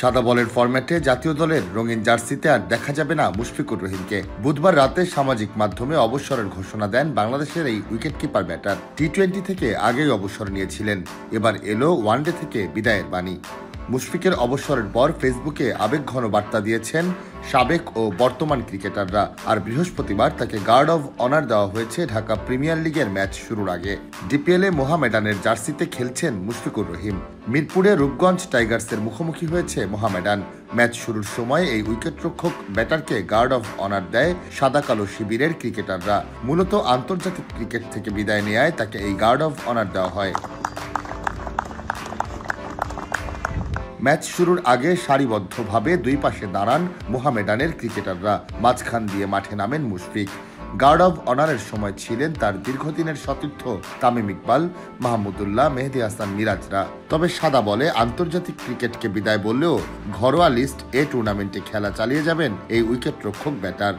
সাদা বলের ফরম্যাটে জাতীয় দলের রঙিন জার্সিতে আর দেখা যাবে না মুশফিকুর রহিমকে। বুধবার রাতে সামাজিক মাধ্যমে অবসরের ঘোষণা দেন বাংলাদেশের এই উইকেটকিপার ব্যাটার। টি-20 থেকে আগেই অবসর নিয়েছিলেন, এবার এলো ওয়ানডে থেকে বিদায়ের বাণী। মুশফিকের অবসরের পর ফেসবুকে আবেগঘন বার্তা দিয়েছেন সাবেক ও বর্তমান ক্রিকেটাররা। আর বৃহস্পতিবার তাকে গার্ড অব অনার দেওয়া হয়েছে ঢাকা প্রিমিয়ার লিগের ম্যাচ শুরুর আগে। ডিপিএলে মোহামেডানের জার্সিতে খেলছেন মুশফিকুর রহিম। মিরপুরে রূপগঞ্জ টাইগার্সের মুখোমুখি হয়েছে মোহামেডান। ম্যাচ শুরুর সময় এই উইকেটরক্ষক ব্যাটারকে গার্ড অব অনার দেয় সাদা কালো শিবিরের ক্রিকেটাররা। মূলত আন্তর্জাতিক ক্রিকেট থেকে বিদায় নেয় তাকে এই গার্ড অব অনার দেওয়া হয়। ম্যাচ শুরুর আগে সারিবদ্ধভাবে দুই পাশে দাঁড়ান মোহামেডানের ক্রিকেটাররা। মাঝখান দিয়ে মাঠে নামেন মুশফিক। গার্ড অব অনারের সময় ছিলেন তার দীর্ঘদিনের সতীর্থ তামিম ইকবাল, মাহমুদুল্লাহ, মেহেদী হাসান মিরাজরা। তবে সাদা বলে আন্তর্জাতিক ক্রিকেটকে বিদায় বললেও ঘরোয়া লিস্ট এ টুর্নামেন্টে খেলা চালিয়ে যাবেন এই উইকেটরক্ষক ব্যাটার।